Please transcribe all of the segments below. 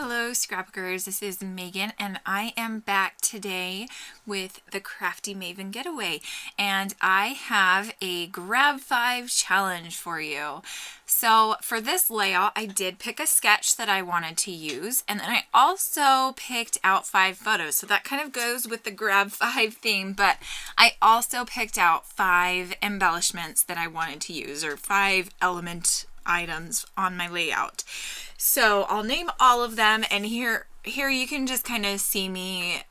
Hello Scrapbookers, this is Megan and I am back today with the Crafty Maven Getaway, and I have a grab 5 challenge for you. So for this layout I did pick a sketch that I wanted to use, and then I also picked out 5 photos, so that kind of goes with the grab 5 theme, but I also picked out 5 embellishments that I wanted to use, or 5 element items on my layout. So I'll name all of them, and here you can just kind of see me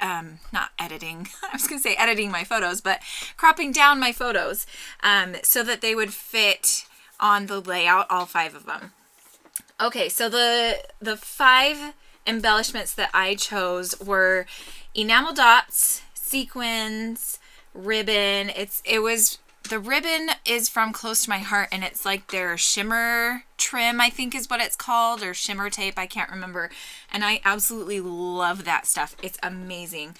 not editing, I was gonna say editing my photos, but cropping down my photos so that they would fit on the layout, all 5 of them. Okay, so the 5 embellishments that I chose were enamel dots, sequins, ribbon. The ribbon is from Close to My Heart, and it's like their shimmer trim, I think is what it's called, or shimmer tape, I can't remember. And I absolutely love that stuff. It's amazing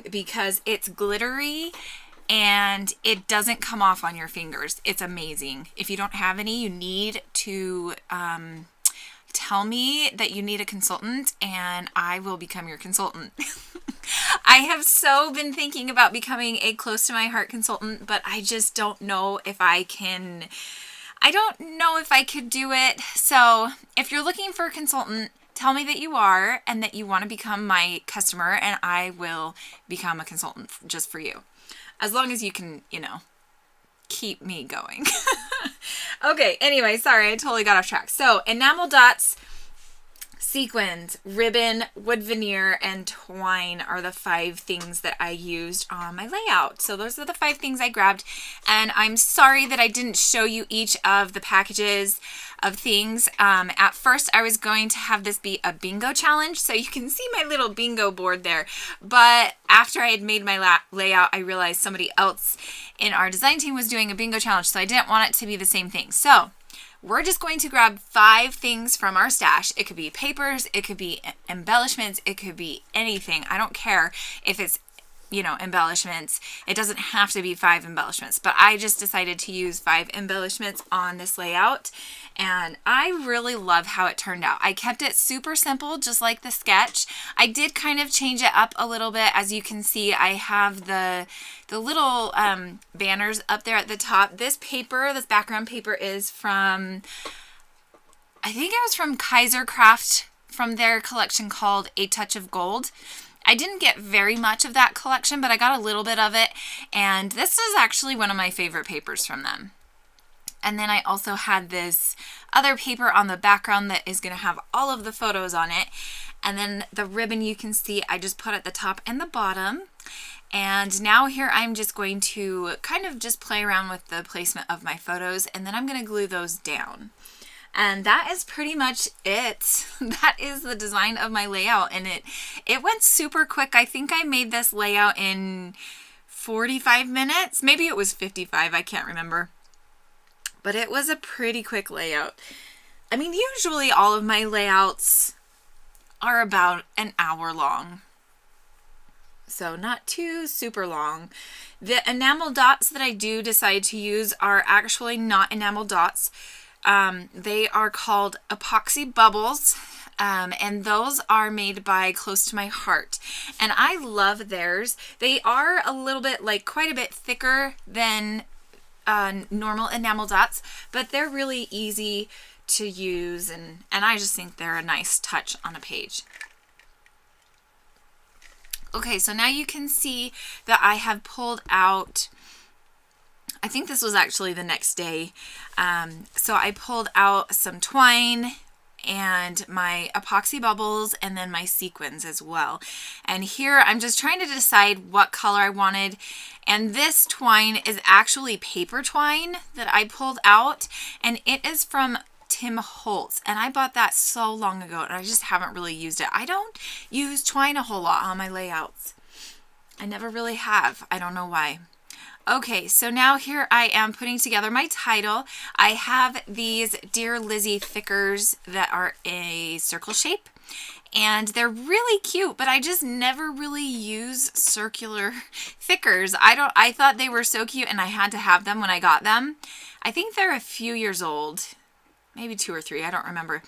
because it's glittery and it doesn't come off on your fingers. It's amazing. If you don't have any, you need to tell me that you need a consultant and I will become your consultant. I have so been thinking about becoming a Close to My Heart consultant, but I just don't know if I can. I don't know if I could do it. So if you're looking for a consultant, tell me that you are and that you want to become my customer, and I will become a consultant just for you. As long as you can, keep me going. Okay, anyway, sorry, I totally got off track. So enamel dots, sequins, ribbon, wood veneer, and twine are the 5 things that I used on my layout. So those are the 5 things I grabbed, and I'm sorry that I didn't show you each of the packages of things. At first I was going to have this be a bingo challenge, so you can see my little bingo board there, but after I had made my layout I realized somebody else in our design team was doing a bingo challenge, so I didn't want it to be the same thing. So we're just going to grab 5 things from our stash. It could be papers, it could be embellishments, it could be anything. I don't care if it's, embellishments. It doesn't have to be 5 embellishments, but I just decided to use 5 embellishments on this layout, and I really love how it turned out. I kept it super simple, just like the sketch. I did kind of change it up a little bit. As you can see, I have the little banners up there at the top. This background paper is from, I think it was from Kaiser Craft, from their collection called A Touch of Gold. I didn't get very much of that collection, but I got a little bit of it, and this is actually one of my favorite papers from them. And then I also had this other paper on the background that is going to have all of the photos on it. And then the ribbon, you can see I just put at the top and the bottom. And now here I'm just going to kind of just play around with the placement of my photos, and then I'm going to glue those down. And that is pretty much it. That is the design of my layout, and it went super quick. I think I made this layout in 45 minutes. Maybe it was 55, I can't remember. But it was a pretty quick layout. I mean, usually all of my layouts are about an hour long. So not too super long. The enamel dots that I do decide to use are actually not enamel dots. They are called epoxy bubbles, and those are made by Close to My Heart, and I love theirs. They are a little bit, quite a bit thicker than normal enamel dots, but they're really easy to use, and I just think they're a nice touch on a page. Okay, so now you can see that I have pulled out, I think this was actually the next day. So I pulled out some twine and my epoxy bubbles and then my sequins as well. And here I'm just trying to decide what color I wanted. And this twine is actually paper twine that I pulled out, and it is from Tim Holtz, and I bought that so long ago and I just haven't really used it. I don't use twine a whole lot on my layouts. I never really have. I don't know why. Okay, so now here I am putting together my title. I have these Dear Lizzie thickers that are a circle shape, and they're really cute, but I just never really use circular thickers. I thought they were so cute and I had to have them when I got them. I think they're a few years old, maybe 2 or 3, I don't remember.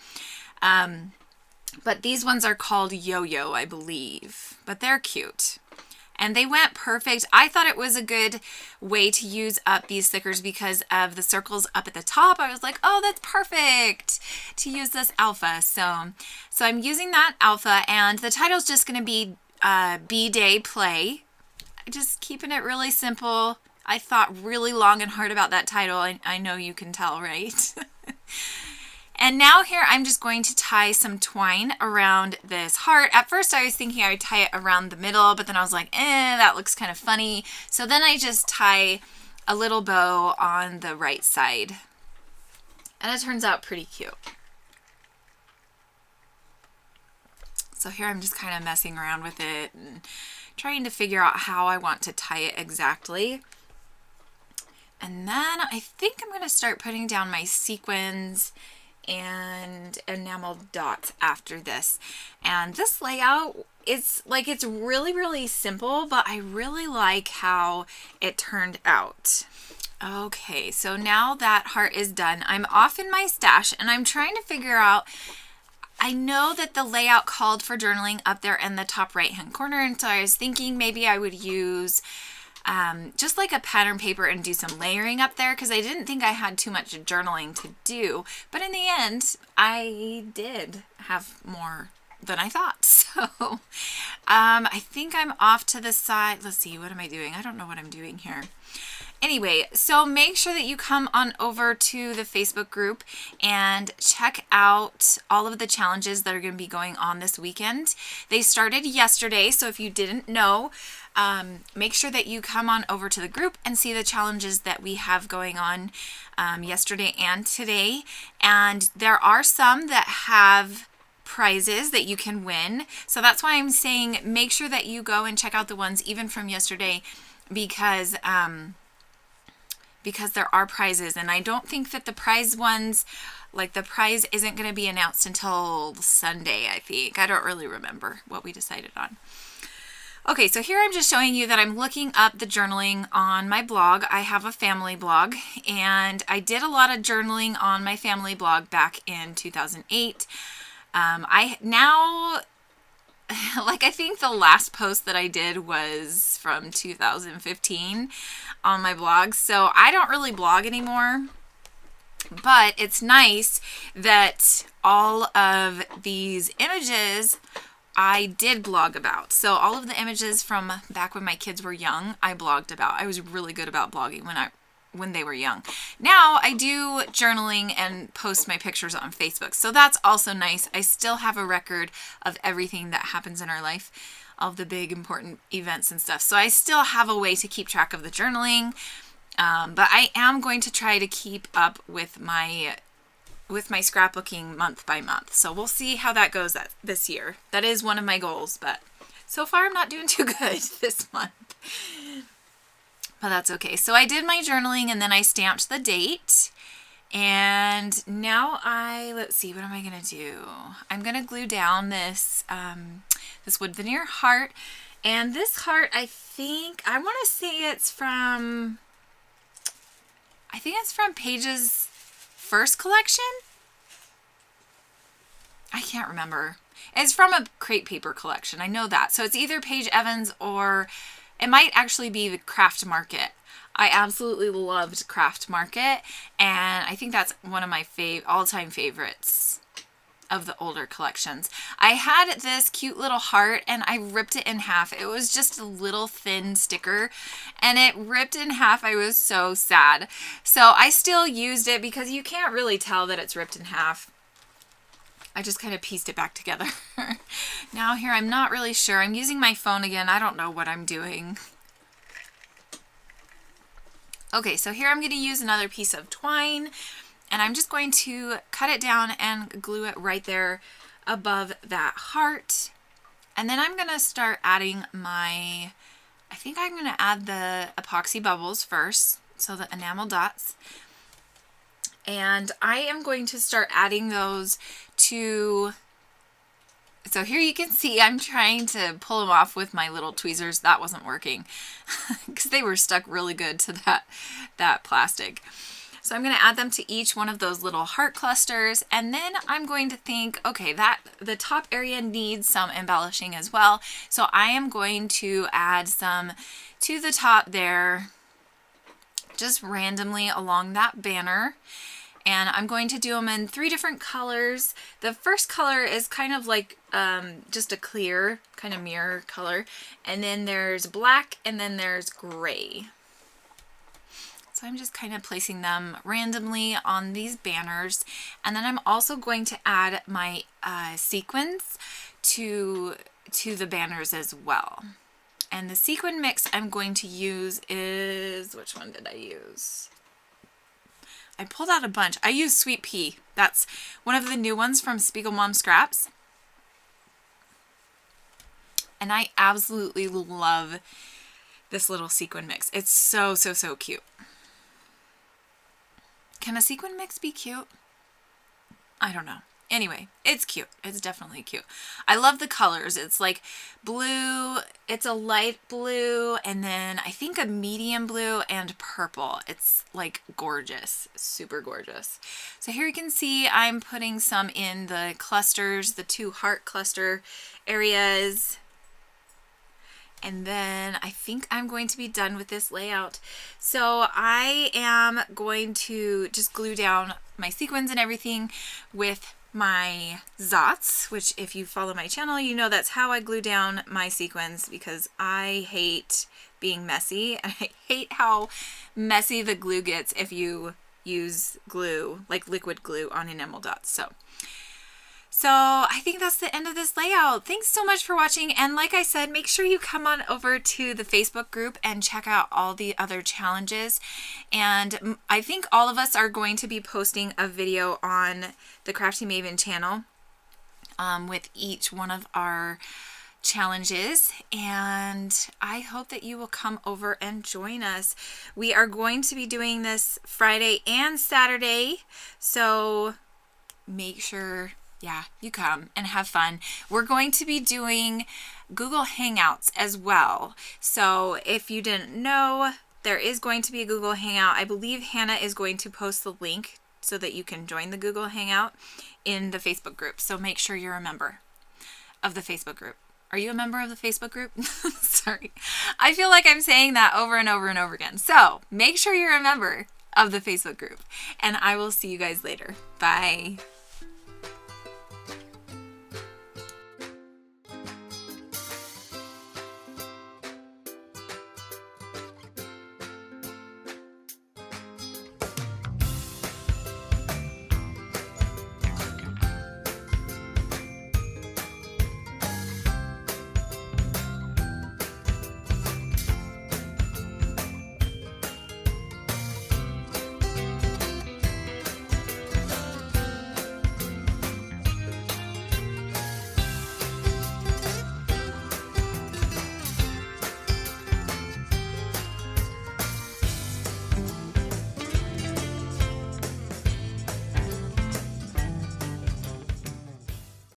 But these ones are called Yo-Yo, I believe. But they're cute. And they went perfect. I thought it was a good way to use up these stickers because of the circles up at the top. I was like, oh, that's perfect to use this alpha. So I'm using that alpha, and the title's just going to be B-Day Play. Just keeping it really simple. I thought really long and hard about that title. I know you can tell, right? And now here I'm just going to tie some twine around this heart. At first I was thinking I would tie it around the middle, but then I was like, that looks kind of funny. So then I just tie a little bow on the right side. And it turns out pretty cute. So here I'm just kind of messing around with it and trying to figure out how I want to tie it exactly. And then I think I'm going to start putting down my sequins and enamel dots after this. And this layout, it's really simple, but I really like how it turned out. Okay, so now that heart is done, I'm off in my stash and I'm trying to figure out, I know that the layout called for journaling up there in the top right hand corner, and so I was thinking maybe I would use just like a pattern paper and do some layering up there, because I didn't think I had too much journaling to do, but in the end I did have more than I thought. So I think I'm off to the side. Let's see, what am I doing? I don't know what I'm doing here. Anyway, so make sure that you come on over to the Facebook group and check out all of the challenges that are going to be going on this weekend. They started yesterday, so if you didn't know, make sure that you come on over to the group and see the challenges that we have going on yesterday and today. And there are some that have prizes that you can win. So that's why I'm saying make sure that you go and check out the ones even from yesterday, because there are prizes, and I don't think that the prize ones, like the prize isn't going to be announced until Sunday, I think. I don't really remember what we decided on. Okay, so here I'm just showing you that I'm looking up the journaling on my blog. I have a family blog, and I did a lot of journaling on my family blog back in 2008. I think the last post that I did was from 2015 on my blog, so I don't really blog anymore, but it's nice that all of these images I did blog about. So all of the images from back when my kids were young, I blogged about. I was really good about blogging when they were young. Now I do journaling and post my pictures on Facebook. So that's also nice. I still have a record of everything that happens in our life, all of the big important events and stuff. So I still have a way to keep track of the journaling. But I am going to try to keep up with my scrapbooking month by month. So we'll see how that goes this year. That is one of my goals, but so far I'm not doing too good this month. But that's okay. So I did my journaling and then I stamped the date. And now let's see, what am I going to do? I'm going to glue down this wood veneer heart. And this heart, I want to say it's from Paige's first collection. I can't remember. It's from a crate paper collection. I know that. So it's either Paige Evans or it might actually be the Craft Market. I absolutely loved Craft Market, and I think that's one of my all-time favorites of the older collections. I had this cute little heart and I ripped it in half. It was just a little thin sticker and it ripped in half. I was so sad. So I still used it because you can't really tell that it's ripped in half. I just kind of pieced it back together. Now here, I'm not really sure. I'm using my phone again. I don't know what I'm doing. Okay, so here I'm going to use another piece of twine, and I'm just going to cut it down and glue it right there above that heart. And then I'm going to start adding I think I'm going to add the epoxy bubbles first, so the enamel dots. And I am going to start adding those to, so here you can see I'm trying to pull them off with my little tweezers. That wasn't working because they were stuck really good to that plastic. So I'm going to add them to each one of those little heart clusters. And then I'm going to think, okay, that the top area needs some embellishing as well. So I am going to add some to the top there, just randomly along that banner. And I'm going to do them in 3 different colors. The first color is kind of like just a clear kind of mirror color. And then there's black, and then there's gray. So I'm just kind of placing them randomly on these banners. And then I'm also going to add my sequins to the banners as well. And the sequin mix I'm going to use is, which one did I use? I pulled out a bunch. I use Sweet Pea. That's one of the new ones from Spiegel Mom Scraps. And I absolutely love this little sequin mix. It's so, so, so cute. Can a sequin mix be cute? I don't know. Anyway, it's cute. It's definitely cute. I love the colors. It's like blue, it's a light blue, and then I think a medium blue and purple. It's like gorgeous, super gorgeous. So here you can see I'm putting some in the clusters, the 2 heart cluster areas. And then I think I'm going to be done with this layout. So I am going to just glue down my sequins and everything with my Zots, which if you follow my channel, you know that's how I glue down my sequins, because I hate being messy, and I hate how messy the glue gets if you use glue, like liquid glue, on enamel dots. So I think that's the end of this layout. Thanks so much for watching. And like I said, make sure you come on over to the Facebook group and check out all the other challenges. And I think all of us are going to be posting a video on the Crafty Maven channel with each one of our challenges, and I hope that you will come over and join us. We are going to be doing this Friday and Saturday, so make sure you come and have fun. We're going to be doing Google Hangouts as well. So if you didn't know, there is going to be a Google Hangout. I believe Hannah is going to post the link so that you can join the Google Hangout in the Facebook group. So make sure you're a member of the Facebook group. Are you a member of the Facebook group? Sorry. I feel like I'm saying that over and over and over again. So make sure you're a member of the Facebook group, and I will see you guys later. Bye.